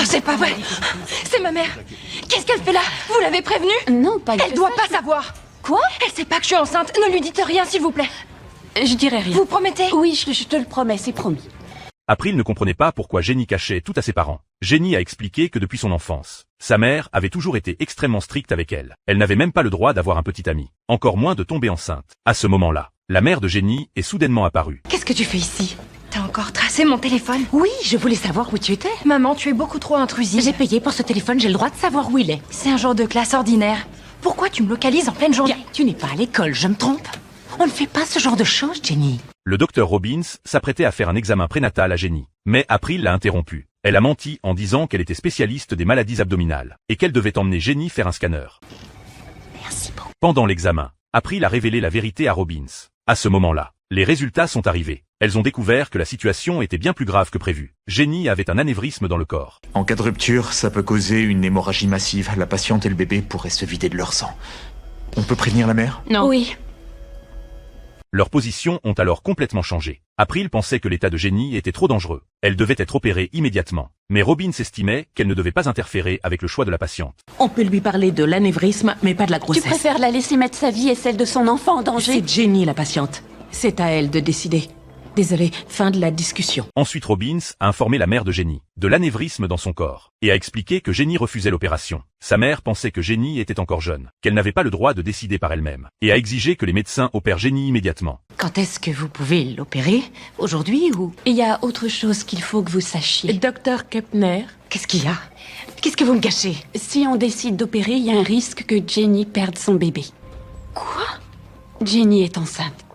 C'est pas vrai. C'est ma mère. Qu'est-ce qu'elle fait là? Vous l'avez prévenue? Non, pas Elle doit pas savoir. Quoi? Elle sait pas que je suis enceinte. Ne lui dites rien, s'il vous plaît. Je dirai rien. Vous promettez? Oui, je te le promets, c'est promis. April ne comprenait pas pourquoi Jenny cachait tout à ses parents. Jenny a expliqué que depuis son enfance, sa mère avait toujours été extrêmement stricte avec elle. Elle n'avait même pas le droit d'avoir un petit ami, encore moins de tomber enceinte. À ce moment-là, la mère de Jenny est soudainement apparue. Qu'est-ce que tu fais ici? T'as encore tracé mon téléphone? Oui, je voulais savoir où tu étais. Maman, tu es beaucoup trop intrusive. J'ai payé pour ce téléphone, j'ai le droit de savoir où il est. C'est un jour de classe ordinaire. Pourquoi tu me localises en pleine journée? Bien, tu n'es pas à l'école, je me trompe? On ne fait pas ce genre de choses, Jenny. Le docteur Robbins s'apprêtait à faire un examen prénatal à Jenny. Mais April l'a interrompu. Elle a menti en disant qu'elle était spécialiste des maladies abdominales et qu'elle devait emmener Jenny faire un scanner. Merci beaucoup. Pendant l'examen, April a révélé la vérité à Robbins. À ce moment-là, les résultats sont arrivés. Elles ont découvert que la situation était bien plus grave que prévu. Jenny avait un anévrisme dans le corps. En cas de rupture, ça peut causer une hémorragie massive. La patiente et le bébé pourraient se vider de leur sang. On peut prévenir la mère? Non. Oui. Leurs positions ont alors complètement changé. April pensait que l'état de Jenny était trop dangereux. Elle devait être opérée immédiatement. Mais Robbins estimait qu'elle ne devait pas interférer avec le choix de la patiente. On peut lui parler de l'anévrisme, mais pas de la Tu grossesse. préfères la laisser mettre sa vie et celle de son enfant en danger? C'est Jenny, la patiente. C'est à elle de décider. Désolée, fin de la discussion. Ensuite Robbins a informé la mère de Jenny de l'anévrisme dans son corps et a expliqué que Jenny refusait l'opération. Sa mère pensait que Jenny était encore jeune, qu'elle n'avait pas le droit de décider par elle-même et a exigé que les médecins opèrent Jenny immédiatement. Quand est-ce que vous pouvez l'opérer? Aujourd'hui ou? Il y a autre chose qu'il faut que vous sachiez. Docteur Kepner, Qu'est-ce qu'il y a? Qu'est-ce que vous me cachez? Si on décide d'opérer, il y a un risque que Jenny perde son bébé. Quoi? Jenny est enceinte.